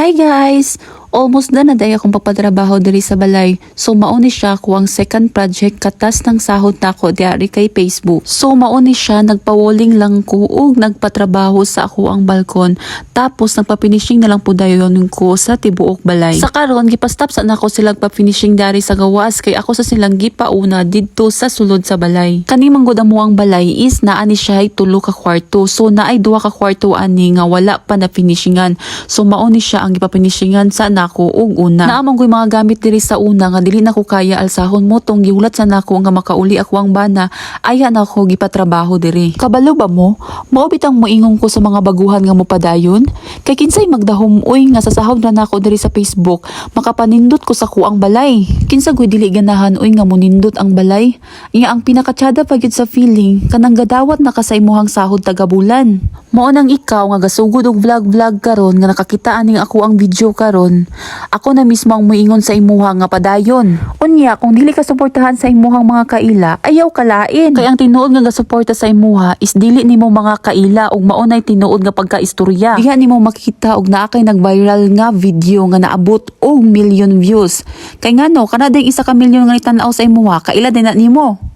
Hi guys! Almost na day akong papatrabaho diri sa balay. So mauni siya ko ang second project katas ng sahod nako diari kay Facebook. So mauni siya nagpawoling lang ko ug nagpatrabaho sa ako ang balkon. Tapos nagpa-finishing na lang po dayon ko sa tibuok balay. Sa karon gipastop sa nako sila pa-finishing dari sa gawas kay ako sa silang gipauna didto sa sulod sa balay. Kani manggod amo ang balay is naa ni siya ay tulo ka kwarto. So naay duha ka kwarto ani nga wala pa na finishingan. So mauni siya ang gipa-finishingan sa nako ug una. Naamang ko'y mga gamit diri sa una nga dili nako kaya alsahon mo tong gihulat sa nako nga makauli ako ang bana aya nako gipatrabaho diri. Kabalo ba mo? Mao bitang moingon ko sa mga baguhan nga mopadayon kay kinsay magdahom oy nga sa sahod na nako diri sa Facebook makapanindot ko sa kuang balay. Kinsa ko'y dili ganahan oy nga monindot ang balay. Iya ang pinakatsada pa gyud sa feeling kanang gadawat na ka sa imuhang sahod tagabulan. Mao nang ikaw nga gasugod og vlog karon nga nakakita aning ako ang video karon. Ako na mismo ang muingon sa imuha nga padayon. Unya kung dili ka suportahan sa imuhang mga kaila, ayaw kalain. Kay ang tinuod nga gasuporta sa imuha is dili nimo mga kaila ug maunay tinuod nga pagkaistorya. Diha nimo makita og naa kay nag-viral nga video nga naabot og million views. Kay ngano kana ding isa ka milyon nga itan-aw sa imuha, kaila din na nimo.